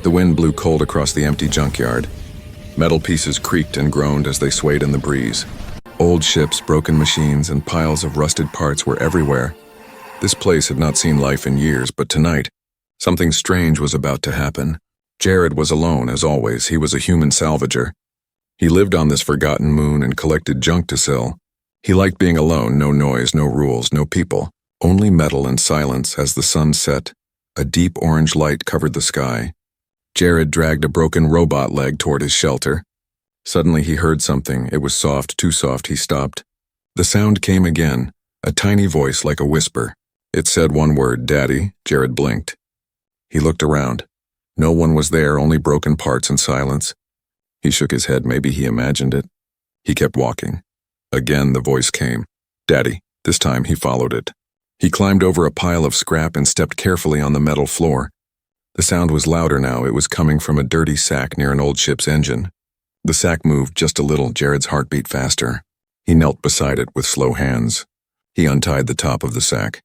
The wind blew cold across the empty junkyard. Metal pieces creaked and groaned as they swayed in the breeze. Old ships, broken machines, and piles of rusted parts were everywhere. This place had not seen life in years, but tonight, something strange was about to happen. Jared was alone, as always. He was a human salvager. He lived on this forgotten moon and collected junk to sell. He liked being alone, no noise, no rules, no people. Only metal and silence as the sun set. A deep orange light covered the sky. Jared dragged a broken robot leg toward his shelter. Suddenly he heard something. It was soft, too soft. He stopped. The sound came again, a tiny voice like a whisper. It said one word, "Daddy." Jared blinked. He looked around. No one was there, only broken parts and silence. He shook his head. Maybe he imagined it. He kept walking. Again the voice came. "Daddy." This time he followed it. He climbed over a pile of scrap and stepped carefully on the metal floor. The sound was louder now. It was coming from a dirty sack near an old ship's engine. The sack moved just a little. Jared's heart beat faster. He knelt beside it with slow hands. He untied the top of the sack.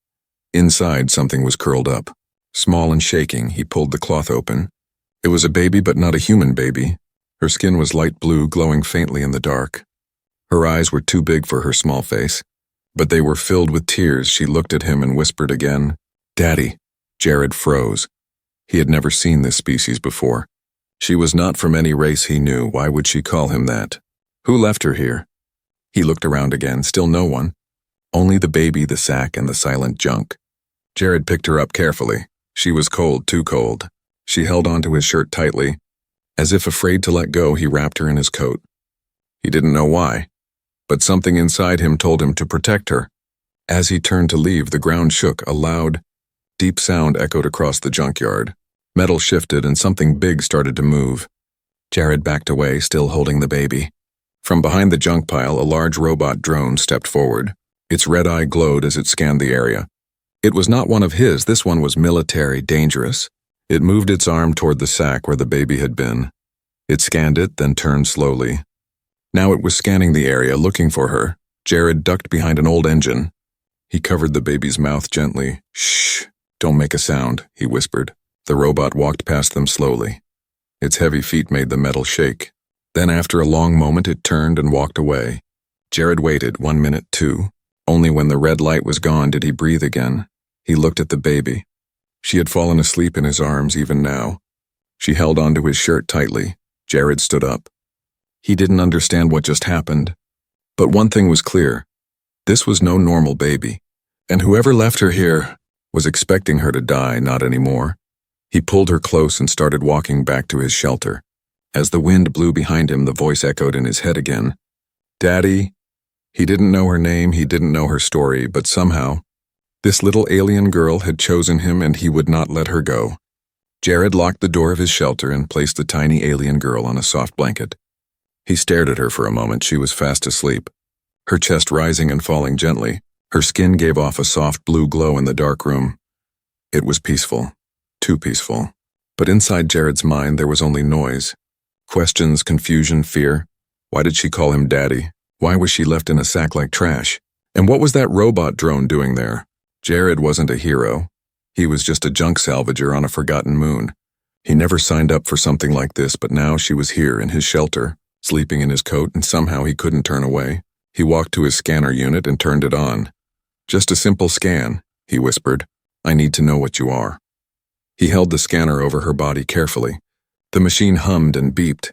Inside, something was curled up. Small and shaking, he pulled the cloth open. It was a baby, but not a human baby. Her skin was light blue, glowing faintly in the dark. Her eyes were too big for her small face, but they were filled with tears. She looked at him and whispered again, "Daddy." Jared froze. He had never seen this species before. She was not from any race he knew. Why would she call him that? Who left her here? He looked around again. Still no one. Only the baby, the sack, and the silent junk. Jared picked her up carefully. She was cold, too cold. She held onto his shirt tightly. As if afraid to let go, he wrapped her in his coat. He didn't know why, but something inside him told him to protect her. As he turned to leave, the ground shook. A loud, deep sound echoed across the junkyard. Metal shifted and something big started to move. Jared backed away, still holding the baby. From behind the junk pile, a large robot drone stepped forward. Its red eye glowed as it scanned the area. It was not one of his. This one was military, dangerous. It moved its arm toward the sack where the baby had been. It scanned it, then turned slowly. Now it was scanning the area, looking for her. Jared ducked behind an old engine. He covered the baby's mouth gently. "Shh, don't make a sound," he whispered. The robot walked past them slowly. Its heavy feet made the metal shake. Then after a long moment it turned and walked away. Jared waited, 1 minute, 2. Only when the red light was gone did he breathe again. He looked at the baby. She had fallen asleep in his arms even now. She held onto his shirt tightly. Jared stood up. He didn't understand what just happened. But one thing was clear. This was no normal baby. And whoever left her here was expecting her to die, not anymore. He pulled her close and started walking back to his shelter. As the wind blew behind him, the voice echoed in his head again. "Daddy." He didn't know her name, he didn't know her story, but somehow, this little alien girl had chosen him and he would not let her go. Jared locked the door of his shelter and placed the tiny alien girl on a soft blanket. He stared at her for a moment. She was fast asleep, her chest rising and falling gently. Her skin gave off a soft blue glow in the dark room. It was peaceful. Too peaceful. But inside Jared's mind there was only noise. Questions, confusion, fear. Why did she call him Daddy? Why was she left in a sack like trash? And what was that robot drone doing there? Jared wasn't a hero. He was just a junk salvager on a forgotten moon. He never signed up for something like this, but now she was here in his shelter, sleeping in his coat, and somehow he couldn't turn away. He walked to his scanner unit and turned it on. "Just a simple scan," he whispered. "I need to know what you are." He held the scanner over her body carefully. The machine hummed and beeped,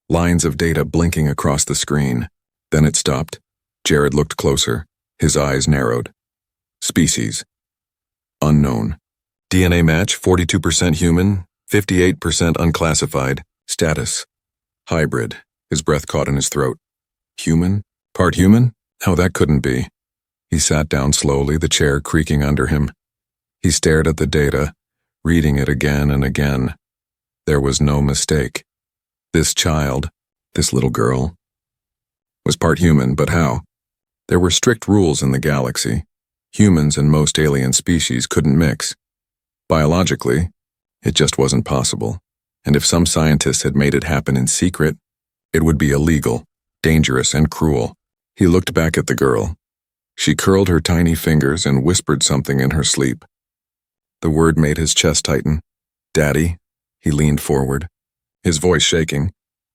lines of data blinking across the screen. Then it stopped. Jared looked closer. His eyes narrowed. Species. Unknown. DNA match, 42% human, 58% unclassified. Status. Hybrid. His breath caught in his throat. Human? Part human? No, that couldn't be. He sat down slowly, the chair creaking under him. He stared at the data, reading it again and again. There was no mistake. This child, this little girl, was part human, but how? There were strict rules in the galaxy. Humans and most alien species couldn't mix. Biologically, it just wasn't possible. And if some scientist had made it happen in secret, it would be illegal, dangerous, and cruel. He looked back at the girl. She curled her tiny fingers and whispered something in her sleep. The word made his chest tighten. "Daddy." He leaned forward, his voice shaking.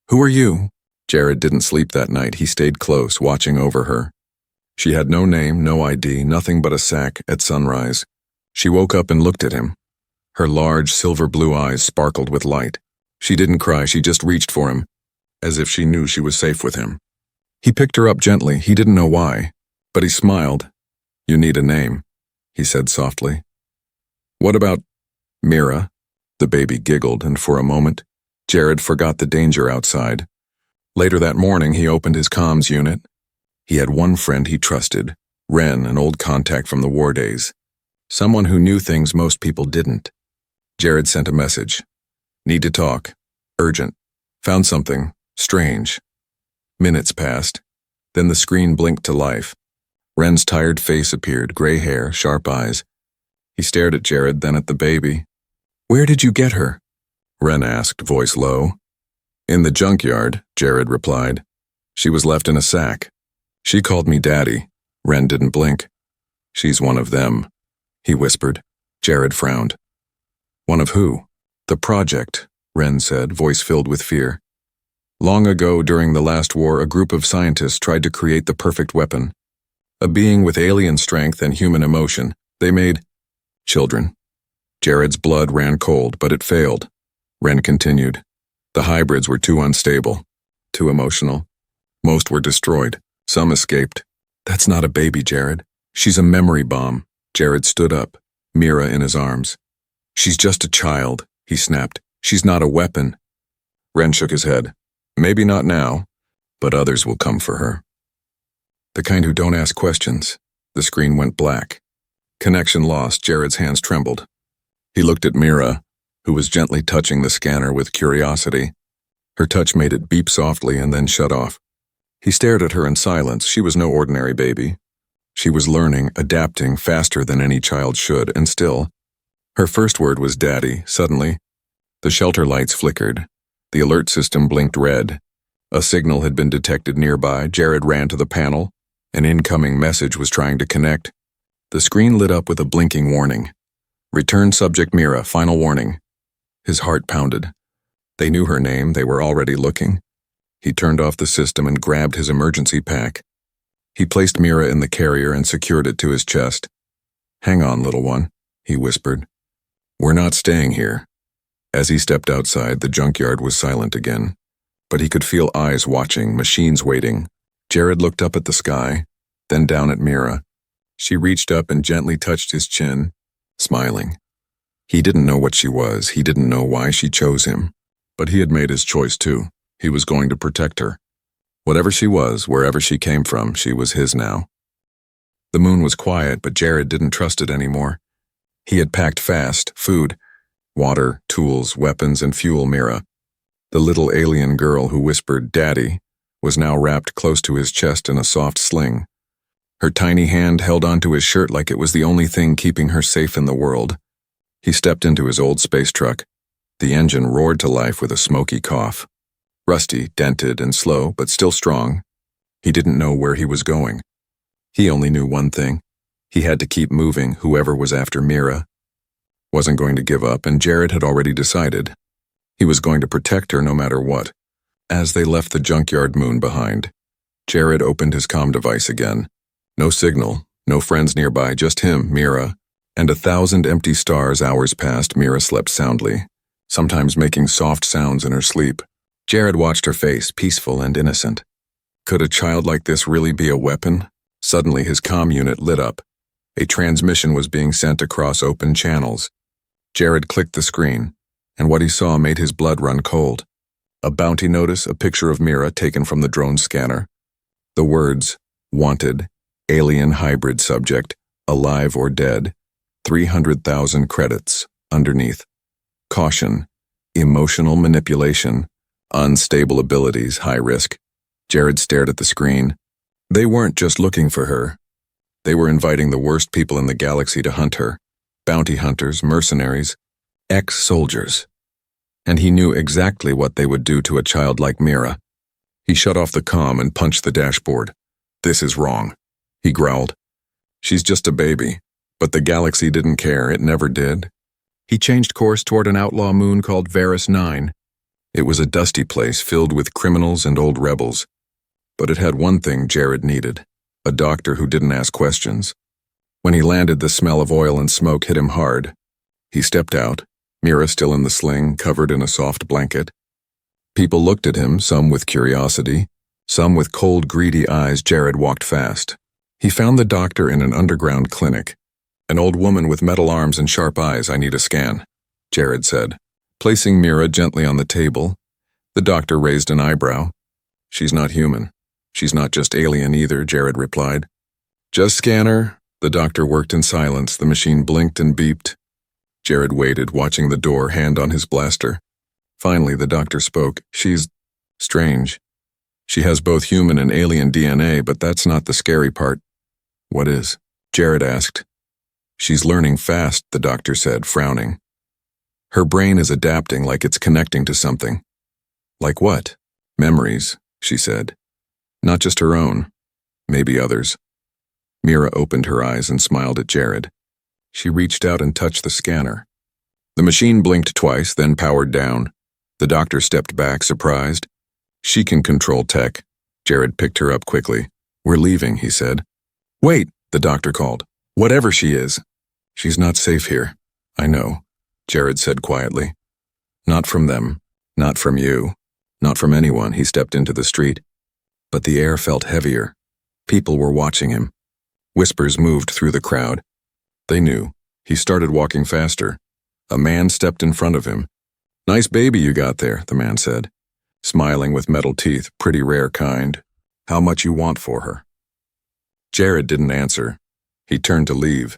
"Who are you?" Jared didn't sleep that night. He stayed close, watching over her. She had no name, no ID, nothing but a sack at sunrise. She woke up and looked at him. Her large, silver-blue eyes sparkled with light. She didn't cry, she just reached for him, as if she knew she was safe with him. He picked her up gently. He didn't know why, but he smiled. "You need a name," he said softly. "What about Mira?" The baby giggled, and for a moment, Jared forgot the danger outside. Later that morning, he opened his comms unit. He had one friend he trusted, Ren, an old contact from the war days. Someone who knew things most people didn't. Jared sent a message. "Need to talk. Urgent. Found something. Strange." Minutes passed. Then the screen blinked to life. Ren's tired face appeared, gray hair, sharp eyes. He stared at Jared, then at the baby. "Where did you get her?" Ren asked, voice low. "In the junkyard," Jared replied. "She was left in a sack. She called me Daddy." Ren didn't blink. "She's one of them," he whispered. Jared frowned. "One of who?" "The project," Ren said, voice filled with fear. "Long ago, during the last war, a group of scientists tried to create the perfect weapon. A being with alien strength and human emotion. They made children." Jared's blood ran cold, but it failed. Ren continued. "The hybrids were too unstable, too emotional. Most were destroyed. Some escaped." "That's not a baby, Jared. She's a memory bomb." Jared stood up, Mira in his arms. "She's just a child," he snapped. "She's not a weapon." Ren shook his head. "Maybe not now, but others will come for her. The kind who don't ask questions." The screen went black. Connection lost. Jared's hands trembled. He looked at Mira, who was gently touching the scanner with curiosity. Her touch made it beep softly and then shut off. He stared at her in silence. She was no ordinary baby. She was learning, adapting faster than any child should, and still. Her first word was Daddy. Suddenly, the shelter lights flickered. The alert system blinked red. A signal had been detected nearby. Jared ran to the panel. An incoming message was trying to connect. The screen lit up with a blinking warning. "Return subject Mira, final warning." His heart pounded. They knew her name. They were already looking. He turned off the system and grabbed his emergency pack. He placed Mira in the carrier and secured it to his chest. "Hang on, little one," he whispered. "We're not staying here." As he stepped outside, the junkyard was silent again. But he could feel eyes watching, machines waiting. Jared looked up at the sky, then down at Mira. She reached up and gently touched his chin, smiling. He didn't know what she was. He didn't know why she chose him. But he had made his choice too. He was going to protect her. Whatever she was, wherever she came from, she was his now. The moon was quiet, but Jared didn't trust it anymore. He had packed fast, food, water, tools, weapons, and fuel. Mira, the little alien girl who whispered Daddy, was now wrapped close to his chest in a soft sling. Her tiny hand held onto his shirt like it was the only thing keeping her safe in the world. He stepped into his old space truck. The engine roared to life with a smoky cough. Rusty, dented, and slow, but still strong. He didn't know where he was going. He only knew one thing. He had to keep moving, whoever was after Mira. Wasn't going to give up, and Jared had already decided. He was going to protect her no matter what. As they left the junkyard moon behind, Jared opened his comm device again. No signal, no friends nearby, just him, Mira, and 1,000 empty stars. Hours passed. Mira slept soundly, sometimes making soft sounds in her sleep. Jared watched her face, peaceful and innocent. Could a child like this really be a weapon? Suddenly his comm unit lit up. A transmission was being sent across open channels. Jared clicked the screen, and what he saw made his blood run cold. A bounty notice, a picture of Mira taken from the drone scanner. The words, "Wanted, alien hybrid subject, alive or dead, 300,000 credits," underneath. Caution, emotional manipulation, unstable abilities, high risk. Jared stared at the screen. They weren't just looking for her. They were inviting the worst people in the galaxy to hunt her. Bounty hunters, mercenaries, ex-soldiers. And he knew exactly what they would do to a child like Mira. He shut off the comm and punched the dashboard. "This is wrong," he growled. "She's just a baby." But the galaxy didn't care. It never did. He changed course toward an outlaw moon called Varus 9. It was a dusty place filled with criminals and old rebels. But it had one thing Jared needed: a doctor who didn't ask questions. When he landed, the smell of oil and smoke hit him hard. He stepped out, Mira still in the sling, covered in a soft blanket. People looked at him, some with curiosity, some with cold, greedy eyes. Jared walked fast. He found the doctor in an underground clinic. An old woman with metal arms and sharp eyes. "I need a scan," Jared said. Placing Mira gently on the table, the doctor raised an eyebrow. "She's not human. She's not just alien either," Jared replied. "Just scan her." The doctor worked in silence. The machine blinked and beeped. Jared waited, watching the door, hand on his blaster. Finally, the doctor spoke. "She's strange. She has both human and alien DNA, but that's not the scary part." "What is?" Jared asked. "She's learning fast," the doctor said, frowning. "Her brain is adapting, like it's connecting to something." "Like what?" "Memories," she said. "Not just her own. Maybe others." Mira opened her eyes and smiled at Jared. She reached out and touched the scanner. The machine blinked twice, then powered down. The doctor stepped back, surprised. "She can control tech." Jared picked her up quickly. "We're leaving," he said. "Wait," the doctor called. "Whatever she is, she's not safe here." "I know," Jared said quietly. "Not from them. Not from you. Not from anyone." He stepped into the street. But the air felt heavier. People were watching him. Whispers moved through the crowd. They knew. He started walking faster. A man stepped in front of him. "Nice baby you got there," the man said, smiling with metal teeth, "pretty rare kind. How much you want for her?" Jared didn't answer. He turned to leave.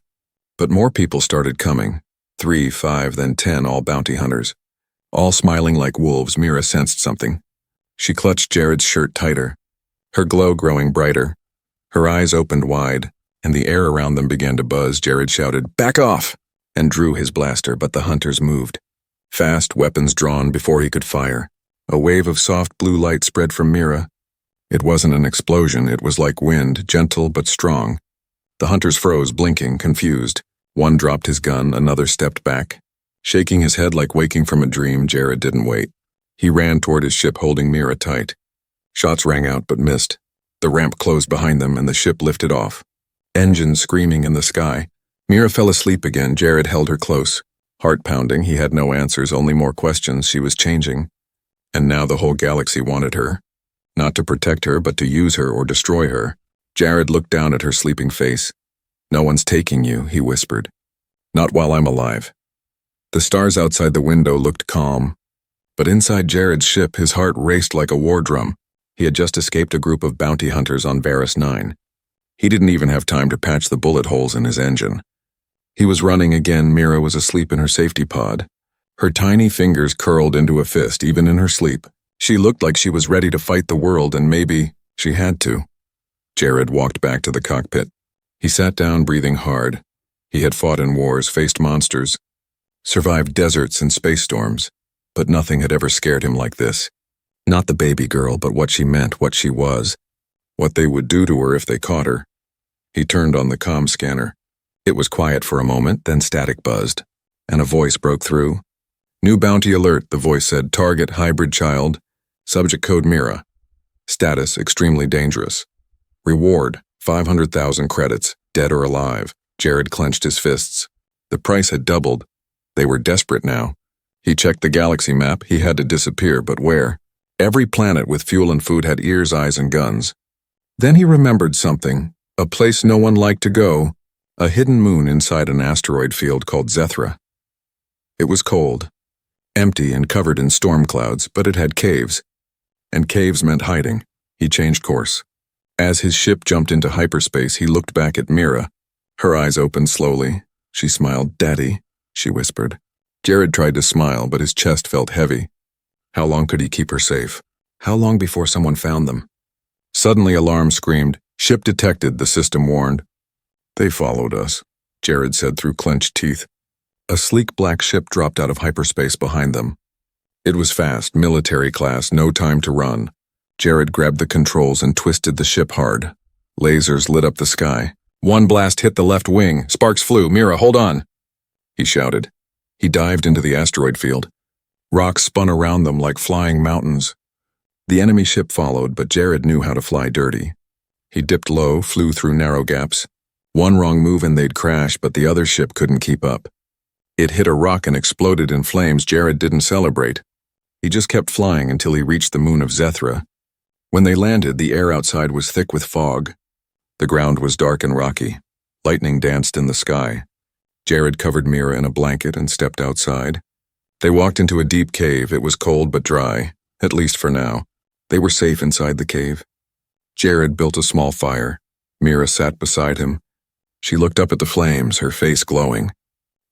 But more people started coming. 3, 5, then 10, all bounty hunters. All smiling like wolves. Mira sensed something. She clutched Jared's shirt tighter, her glow growing brighter. Her eyes opened wide, and the air around them began to buzz. Jared shouted, "Back off!" and drew his blaster, but the hunters moved. Fast, weapons drawn before he could fire. A wave of soft blue light spread from Mira. It wasn't an explosion, it was like wind, gentle but strong. The hunters froze, blinking, confused. One dropped his gun, another stepped back. Shaking his head like waking from a dream, Jared didn't wait. He ran toward his ship, holding Mira tight. Shots rang out but missed. The ramp closed behind them and the ship lifted off. Engines screaming in the sky. Mira fell asleep again. Jared held her close. Heart pounding, he had no answers, only more questions. She was changing. And now the whole galaxy wanted her. Not to protect her, but to use her or destroy her. Jared looked down at her sleeping face. "No one's taking you," he whispered. "Not while I'm alive." The stars outside the window looked calm. But inside Jared's ship, his heart raced like a war drum. He had just escaped a group of bounty hunters on Varus 9. He didn't even have time to patch the bullet holes in his engine. He was running again. Mira was asleep in her safety pod. Her tiny fingers curled into a fist, even in her sleep. She looked like she was ready to fight the world, and maybe she had to. Jared walked back to the cockpit. He sat down, breathing hard. He had fought in wars, faced monsters, survived deserts and space storms, but nothing had ever scared him like this. Not the baby girl, but what she meant, what she was, what they would do to her if they caught her. He turned on the comm scanner. It was quiet for a moment, then static buzzed, and a voice broke through. "New bounty alert," the voice said. "Target, hybrid child. Subject code Mira. Status, extremely dangerous. Reward, 500,000 credits, dead or alive." Jared clenched his fists. The price had doubled. They were desperate now. He checked the galaxy map. He had to disappear, but where? Every planet with fuel and food had ears, eyes, and guns. Then he remembered something. A place no one liked to go. A hidden moon inside an asteroid field called Zethra. It was cold, empty and covered in storm clouds, but it had caves. And caves meant hiding. He changed course. As his ship jumped into hyperspace, he looked back at Mira. Her eyes opened slowly. She smiled. "Daddy," she whispered. Jared tried to smile, but his chest felt heavy. How long could he keep her safe? How long before someone found them? Suddenly, alarm screamed. "Ship detected," the system warned. "They followed us," Jared said through clenched teeth. A sleek black ship dropped out of hyperspace behind them. It was fast, military class, no time to run. Jared grabbed the controls and twisted the ship hard. Lasers lit up the sky. One blast hit the left wing. Sparks flew. "Mira, hold on," he shouted. He dived into the asteroid field. Rocks spun around them like flying mountains. The enemy ship followed, but Jared knew how to fly dirty. He dipped low, flew through narrow gaps. One wrong move and they'd crash, but the other ship couldn't keep up. It hit a rock and exploded in flames. Jared didn't celebrate. He just kept flying until he reached the moon of Zethra. When they landed, the air outside was thick with fog. The ground was dark and rocky. Lightning danced in the sky. Jared covered Mira in a blanket and stepped outside. They walked into a deep cave. It was cold but dry, at least for now. They were safe inside the cave. Jared built a small fire. Mira sat beside him. She looked up at the flames, her face glowing.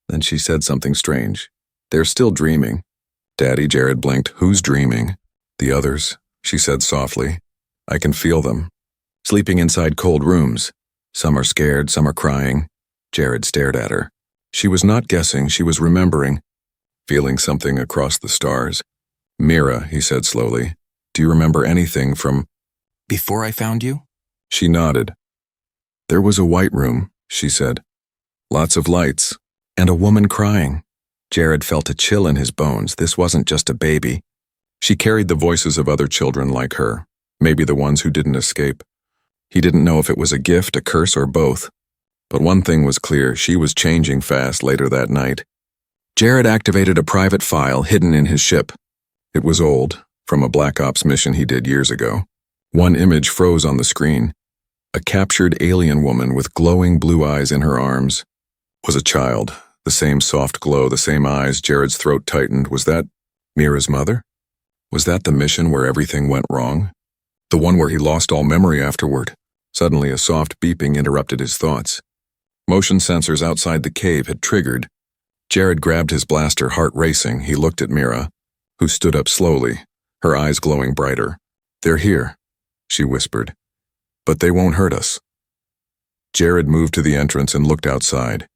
Then she said something strange. "They're still dreaming." "Daddy," Jared blinked. "Who's dreaming?" "The others," she said softly. "I can feel them. Sleeping inside cold rooms. Some are scared, some are crying." Jared stared at her. She was not guessing, she was remembering. Feeling something across the stars. "Mira," he said slowly, "do you remember anything from before I found you?" She nodded. "There was a white room," she said. "Lots of lights. And a woman crying." Jared felt a chill in his bones. This wasn't just a baby. She carried the voices of other children like her, maybe the ones who didn't escape. He didn't know if it was a gift, a curse, or both. But one thing was clear, she was changing fast later that night. Jared activated a private file hidden in his ship. It was old, from a Black Ops mission he did years ago. One image froze on the screen. A captured alien woman with glowing blue eyes in her arms. Was a child, the same soft glow, the same eyes. Jared's throat tightened. Was that Mira's mother? Was that the mission where everything went wrong? The one where he lost all memory afterward? Suddenly a soft beeping interrupted his thoughts. Motion sensors outside the cave had triggered. Jared grabbed his blaster, heart racing. He looked at Mira, who stood up slowly, her eyes glowing brighter. "They're here," she whispered. "But they won't hurt us." Jared moved to the entrance and looked outside.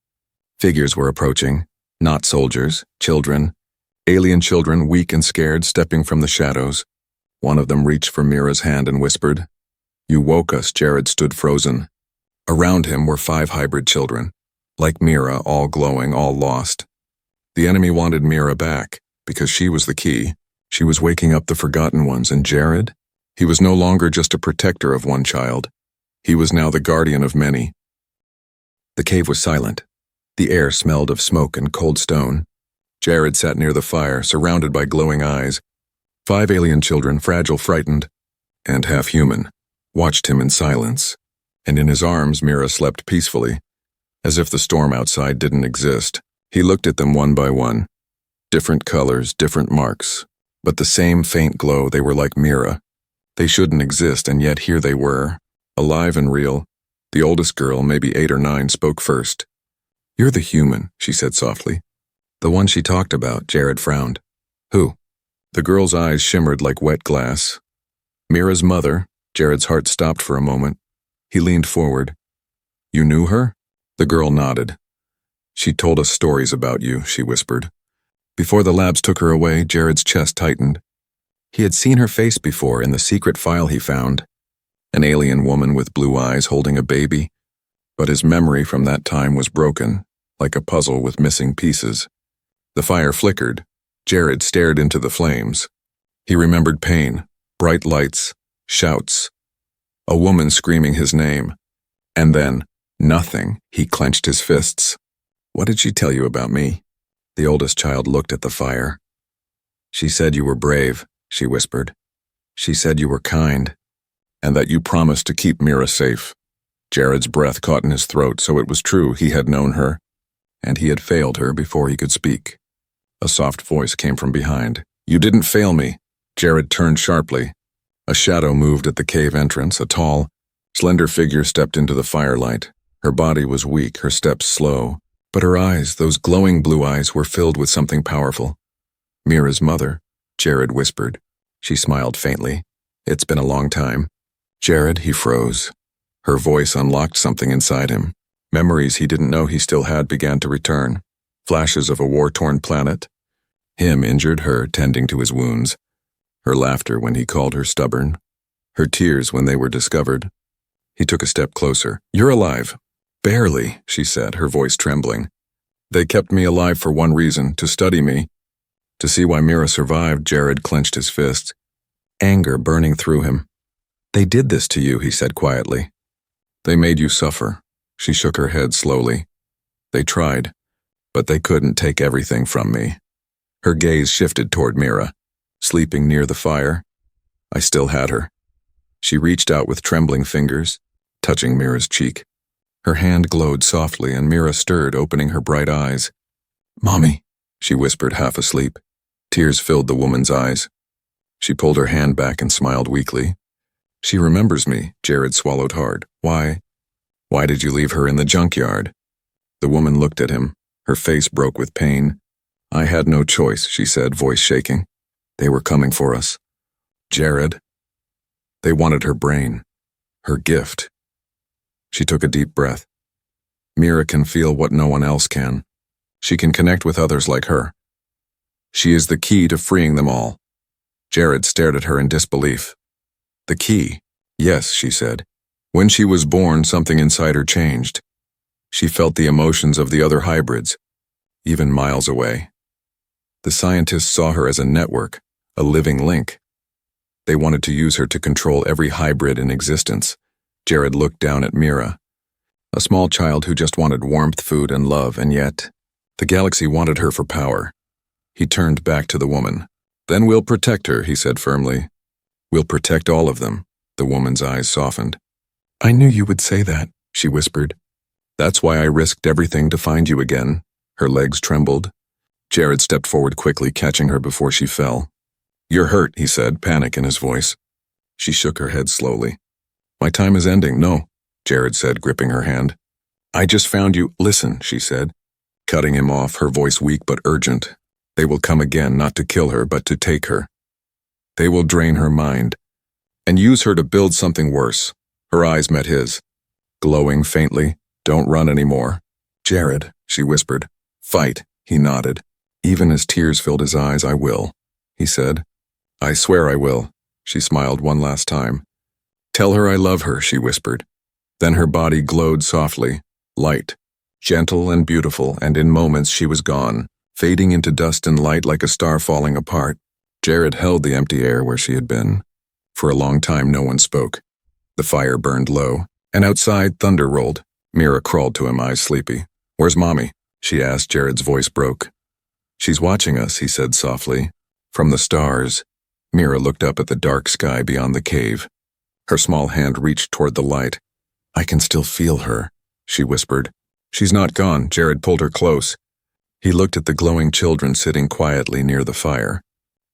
Figures were approaching, not soldiers, children. Alien children, weak and scared, stepping from the shadows. One of them reached for Mira's hand and whispered. "You woke us." Jared stood frozen. Around him were 5 hybrid children. Like Mira, all glowing, all lost. The enemy wanted Mira back, because she was the key. She was waking up the forgotten ones, and Jared? He was no longer just a protector of one child. He was now the guardian of many. The cave was silent. The air smelled of smoke and cold stone. Jared sat near the fire, surrounded by glowing eyes. 5 alien children, fragile, frightened, and half human, watched him in silence. And in his arms, Mira slept peacefully, as if the storm outside didn't exist. He looked at them one by one. Different colors, different marks, but the same faint glow. They were like Mira. They shouldn't exist, and yet here they were, alive and real. The oldest girl, maybe 8 or 9, spoke first. "You're the human," she said softly. "The one she talked about." Jared frowned. "Who?" The girl's eyes shimmered like wet glass. "Mira's mother." Jared's heart stopped for a moment. He leaned forward. "You knew her?" The girl nodded. "She told us stories about you," she whispered. Before the labs took her away, Jared's chest tightened. He had seen her face before in the secret file he found. An alien woman with blue eyes holding a baby. But his memory from that time was broken, like a puzzle with missing pieces. The fire flickered. Jared stared into the flames. He remembered pain, bright lights, shouts. A woman screaming his name. And then, nothing. He clenched his fists. "What did she tell you about me?" The oldest child looked at the fire. "She said you were brave," she whispered. "She said you were kind, and that you promised to keep Mira safe." Jared's breath caught in his throat, so it was true. He had known her, and he had failed her before he could speak. A soft voice came from behind. "You didn't fail me." Jared turned sharply. A shadow moved at the cave entrance. A tall, slender figure stepped into the firelight. Her body was weak, her steps slow, but her eyes, those glowing blue eyes, were filled with something powerful. "Mira's mother," Jared whispered. She smiled faintly. "It's been a long time." "Jared," he froze. Her voice unlocked something inside him. Memories he didn't know he still had began to return. Flashes of a war-torn planet. Him injured, her tending to his wounds. Her laughter when he called her stubborn. Her tears when they were discovered. He took a step closer. "You're alive." "Barely," she said, her voice trembling. They kept me alive for one reason, to study me. To see why Mira survived, Jared clenched his fists, anger burning through him. They did this to you, he said quietly. They made you suffer. She shook her head slowly. They tried, but they couldn't take everything from me. Her gaze shifted toward Mira, sleeping near the fire. I still had her. She reached out with trembling fingers, touching Mira's cheek. Her hand glowed softly and Mira stirred, opening her bright eyes. Mommy, she whispered, half asleep. Tears filled the woman's eyes. She pulled her hand back and smiled weakly. She remembers me, Jared swallowed hard. Why did you leave her in the junkyard? The woman looked at him. Her face broke with pain. I had no choice, she said, voice shaking. They were coming for us. Jared. They wanted her brain. Her gift. She took a deep breath. Mira can feel what no one else can. She can connect with others like her. She is the key to freeing them all. Jared stared at her in disbelief. The key? Yes, she said. When she was born, something inside her changed. She felt the emotions of the other hybrids, even miles away. The scientists saw her as a network, a living link. They wanted to use her to control every hybrid in existence. Jared looked down at Mira, a small child who just wanted warmth, food, and love, and yet the galaxy wanted her for power. He turned back to the woman. Then we'll protect her, he said firmly. We'll protect all of them. The woman's eyes softened. I knew you would say that, she whispered. That's why I risked everything to find you again. Her legs trembled. Jared stepped forward quickly, catching her before she fell. You're hurt, he said, panic in his voice. She shook her head slowly. My time is ending. No, Jared said, gripping her hand. I just found you. Listen, she said, cutting him off, her voice weak but urgent. They will come again, not to kill her, but to take her. They will drain her mind and use her to build something worse. Her eyes met his, glowing faintly. Don't run anymore. Jared, she whispered. Fight, he nodded. Even as tears filled his eyes, I will, he said. I swear I will, she smiled one last time. Tell her I love her, she whispered. Then her body glowed softly, light, gentle and beautiful, and in moments she was gone, fading into dust and light like a star falling apart. Jared held the empty air where she had been. For a long time no one spoke. The fire burned low, and outside thunder rolled. Mira crawled to him, eyes sleepy. Where's Mommy? She asked. Jared's voice broke. She's watching us, he said softly. From the stars. Mira looked up at the dark sky beyond the cave. Her small hand reached toward the light. I can still feel her, she whispered. She's not gone. Jared pulled her close. He looked at the glowing children sitting quietly near the fire.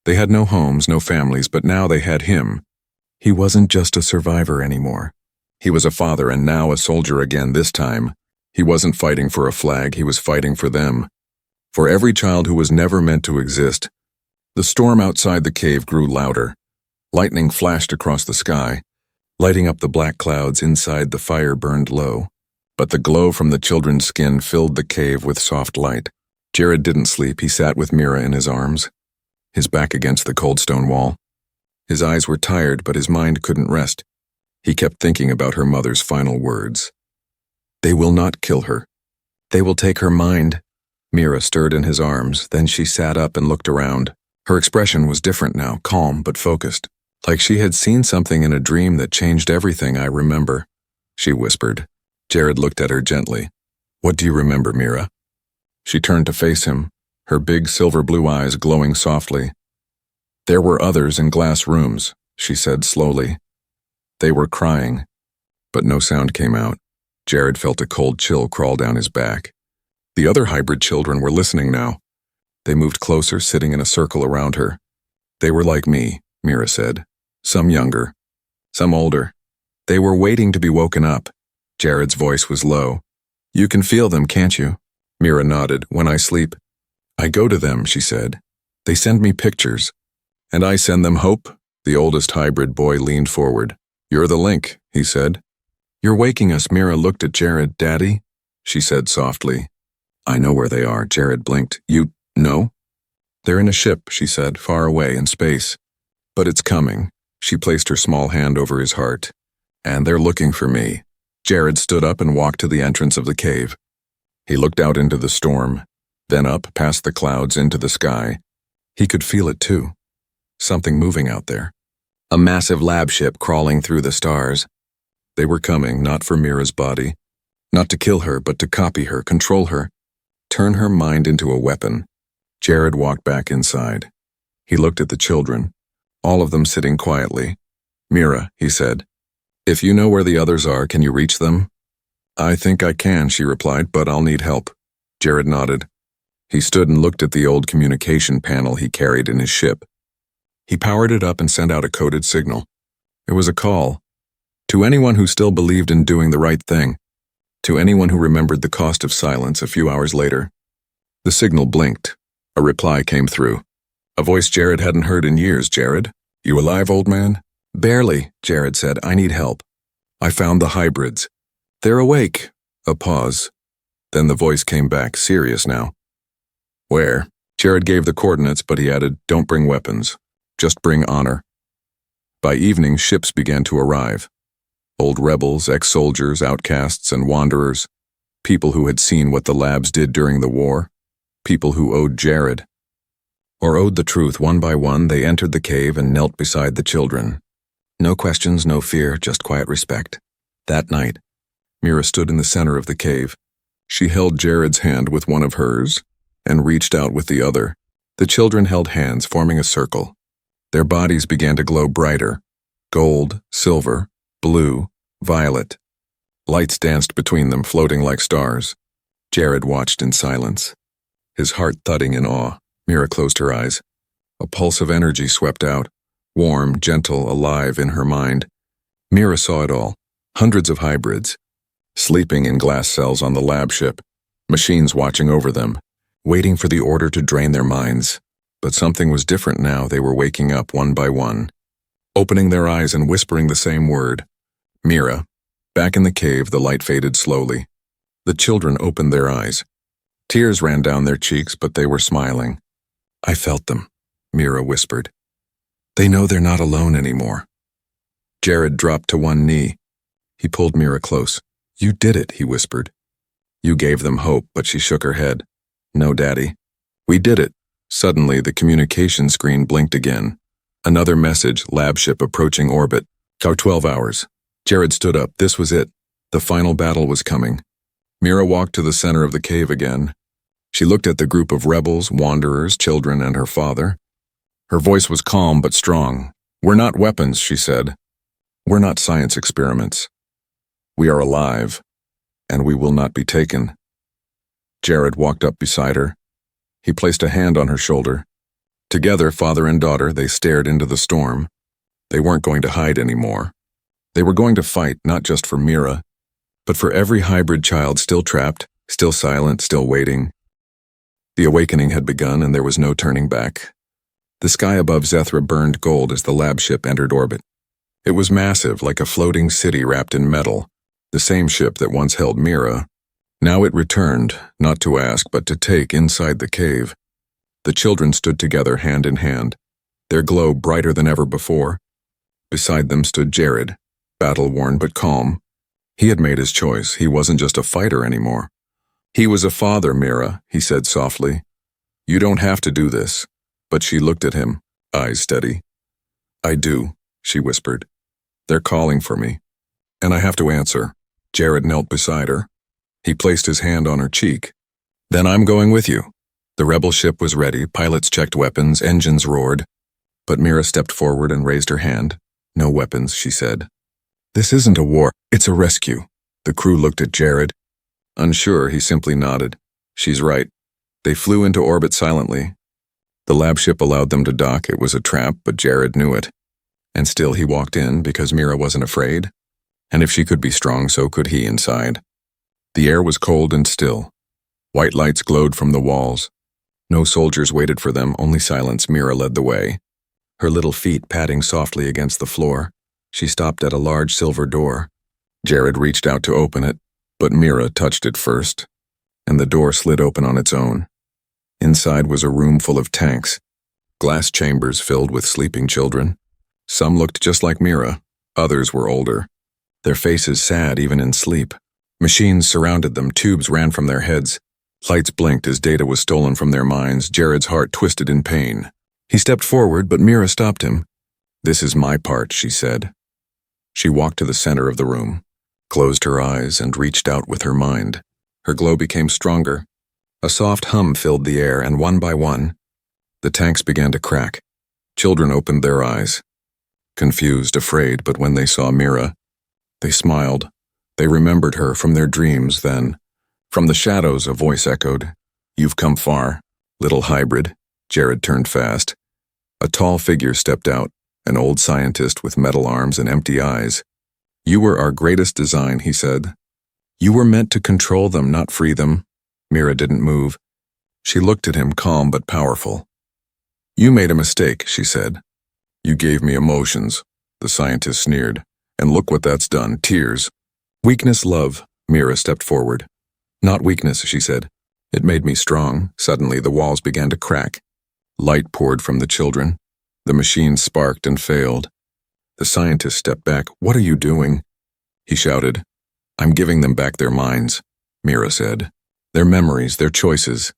They had no homes, no families, but now they had him. He wasn't just a survivor anymore. He was a father and now a soldier again this time. He wasn't fighting for a flag, he was fighting for them. For every child who was never meant to exist. The storm outside the cave grew louder. Lightning flashed across the sky, lighting up the black clouds. Inside, the fire burned low, but the glow from the children's skin filled the cave with soft light. Jared didn't sleep. He sat with Mira in his arms, his back against the cold stone wall. His eyes were tired, but his mind couldn't rest. He kept thinking about her mother's final words. They will not kill her. They will take her mind. Mira stirred in his arms, then she sat up and looked around. Her expression was different now, calm but focused, like she had seen something in a dream that changed everything. I remember, she whispered. Jared looked at her gently. What do you remember, Mira? She turned to face him, her big silver blue eyes glowing softly. There were others in glass rooms, she said slowly. They were crying, but no sound came out. Jared felt a cold chill crawl down his back. The other hybrid children were listening now. They moved closer, sitting in a circle around her. They were like me, Mira said. Some younger, some older. They were waiting to be woken up. Jared's voice was low. You can feel them, can't you? Mira nodded. When I sleep, I go to them, she said. They send me pictures. And I send them hope. The oldest hybrid boy leaned forward. You're the link, he said. You're waking us. Mira looked at Jared. Daddy, she said softly. I know where they are. Jared blinked. You know? They're in a ship, she said, far away in space. But it's coming. She placed her small hand over his heart. And they're looking for me. Jared stood up and walked to the entrance of the cave. He looked out into the storm, then up past the clouds into the sky. He could feel it too. Something moving out there. A massive lab ship crawling through the stars. They were coming, not for Mira's body. Not to kill her, but to copy her, control her, turn her mind into a weapon. Jared walked back inside. He looked at the children, all of them sitting quietly. "Mira," he said, "if you know where the others are, can you reach them?" "I think I can," she replied, "but I'll need help." Jared nodded. He stood and looked at the old communication panel he carried in his ship. He powered it up and sent out a coded signal. It was a call. To anyone who still believed in doing the right thing. To anyone who remembered the cost of silence a few hours later. The signal blinked. A reply came through. A voice Jared hadn't heard in years. "Jared, you alive, old man?" "Barely," Jared said. "I need help." "I found the hybrids. They're awake." A pause. Then the voice came back, serious now. "Where?" Jared gave the coordinates, but he added, "Don't bring weapons. Just bring honor." By evening, ships began to arrive. Old rebels, ex-soldiers, outcasts, and wanderers. People who had seen what the labs did during the war. People who owed Jared. Or owed the truth. One by one, they entered the cave and knelt beside the children. No questions, no fear, just quiet respect. That night, Mira stood in the center of the cave. She held Jared's hand with one of hers and reached out with the other. The children held hands, forming a circle. Their bodies began to glow brighter. Gold, silver, blue, violet. Lights danced between them, floating like stars. Jared watched in silence, his heart thudding in awe. Mira closed her eyes. A pulse of energy swept out, warm, gentle, alive in her mind. Mira saw it all. Hundreds of hybrids, sleeping in glass cells on the lab ship, machines watching over them, waiting for the order to drain their minds. But something was different now. They were waking up one by one, opening their eyes and whispering the same word. Mira. Back in the cave, the light faded slowly. The children opened their eyes. Tears ran down their cheeks, but they were smiling. "I felt them," Mira whispered. "They know they're not alone anymore." Jared dropped to one knee. He pulled Mira close. "You did it," he whispered. "You gave them hope," but she shook her head. "No, Daddy. We did it." Suddenly, the communication screen blinked again. Another message, lab ship approaching orbit. "Our 12 hours." Jared stood up. This was it. The final battle was coming. Mira walked to the center of the cave again. She looked at the group of rebels, wanderers, children, and her father. Her voice was calm but strong. "We're not weapons," she said. "We're not science experiments. We are alive, and we will not be taken." Jared walked up beside her. He placed a hand on her shoulder. Together, father and daughter, they stared into the storm. They weren't going to hide anymore. They were going to fight, not just for Mira, but for every hybrid child still trapped, still silent, still waiting. The awakening had begun, and there was no turning back. The sky above Zethra burned gold as the lab ship entered orbit. It was massive, like a floating city wrapped in metal, the same ship that once held Mira. Now it returned, not to ask, but to take inside the cave. The children stood together, hand in hand, their glow brighter than ever before. Beside them stood Jared, battle-worn but calm. He had made his choice. He wasn't just a fighter anymore. "He was a father, Mira," he said softly. "You don't have to do this." But she looked at him, eyes steady. "I do," she whispered. "They're calling for me, and I have to answer." Jared knelt beside her. He placed his hand on her cheek. "Then I'm going with you." The rebel ship was ready. Pilots checked weapons, engines roared. But Mira stepped forward and raised her hand. "No weapons," she said. "This isn't a war, it's a rescue." The crew looked at Jared. Unsure, he simply nodded. "She's right." They flew into orbit silently. The lab ship allowed them to dock. It was a trap, but Jared knew it. And still he walked in because Mira wasn't afraid. And if she could be strong, so could he inside. The air was cold and still. White lights glowed from the walls. No soldiers waited for them, only silence. Mira led the way, her little feet padding softly against the floor. She stopped at a large silver door. Jared reached out to open it, but Mira touched it first, and the door slid open on its own. Inside was a room full of tanks, glass chambers filled with sleeping children. Some looked just like Mira, others were older, their faces sad even in sleep. Machines surrounded them, tubes ran from their heads. Lights blinked as data was stolen from their minds. Jared's heart twisted in pain. He stepped forward, but Mira stopped him. "This is my part," she said. She walked to the center of the room, closed her eyes, and reached out with her mind. Her glow became stronger. A soft hum filled the air, and one by one, the tanks began to crack. Children opened their eyes, confused, afraid, but when they saw Mira, they smiled. They remembered her from their dreams then. From the shadows, a voice echoed, "You've come far, little hybrid." Jared turned fast. A tall figure stepped out, an old scientist with metal arms and empty eyes. "You were our greatest design," he said. "You were meant to control them, not free them." Mira didn't move. She looked at him, calm but powerful. "You made a mistake," she said. "You gave me emotions," the scientist sneered. "And look what that's done, tears." "Weakness, love." Mira stepped forward. "Not weakness," she said. "It made me strong." Suddenly the walls began to crack. Light poured from the children. The machines sparked and failed. The scientist stepped back. "What are you doing?" He shouted. "I'm giving them back their minds," Mira said. "Their memories, their choices."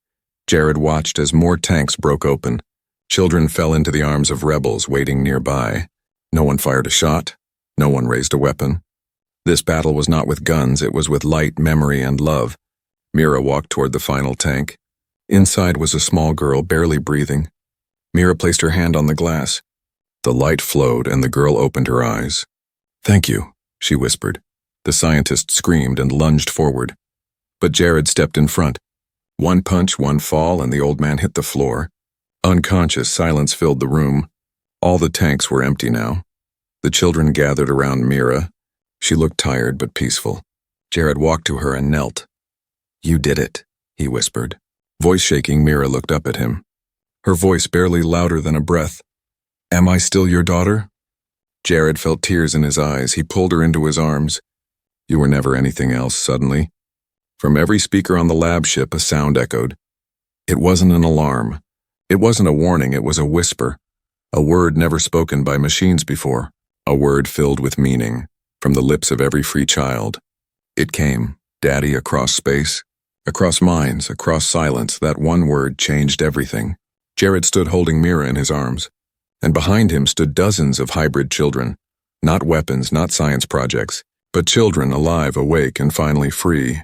Jared watched as more tanks broke open. Children fell into the arms of rebels waiting nearby. No one fired a shot. No one raised a weapon. This battle was not with guns, it was with light, memory, and love. Mira walked toward the final tank. Inside was a small girl, barely breathing. Mira placed her hand on the glass. The light flowed, and the girl opened her eyes. "Thank you," she whispered. The scientist screamed and lunged forward. But Jared stepped in front. One punch, one fall, and the old man hit the floor. Unconscious, silence filled the room. All the tanks were empty now. The children gathered around Mira. She looked tired but peaceful. Jared walked to her and knelt. "You did it," he whispered. Voice shaking, Mira looked up at him. Her voice barely louder than a breath. "Am I still your daughter?" Jared felt tears in his eyes. He pulled her into his arms. "You were never anything else," suddenly. From every speaker on the lab ship, a sound echoed. It wasn't an alarm. It wasn't a warning, it was a whisper. A word never spoken by machines before. A word filled with meaning, from the lips of every free child. It came, Daddy, across space, across minds, across silence. That one word changed everything. Jared stood holding Mira in his arms, and behind him stood dozens of hybrid children. Not weapons, not science projects, but children alive, awake, and finally free.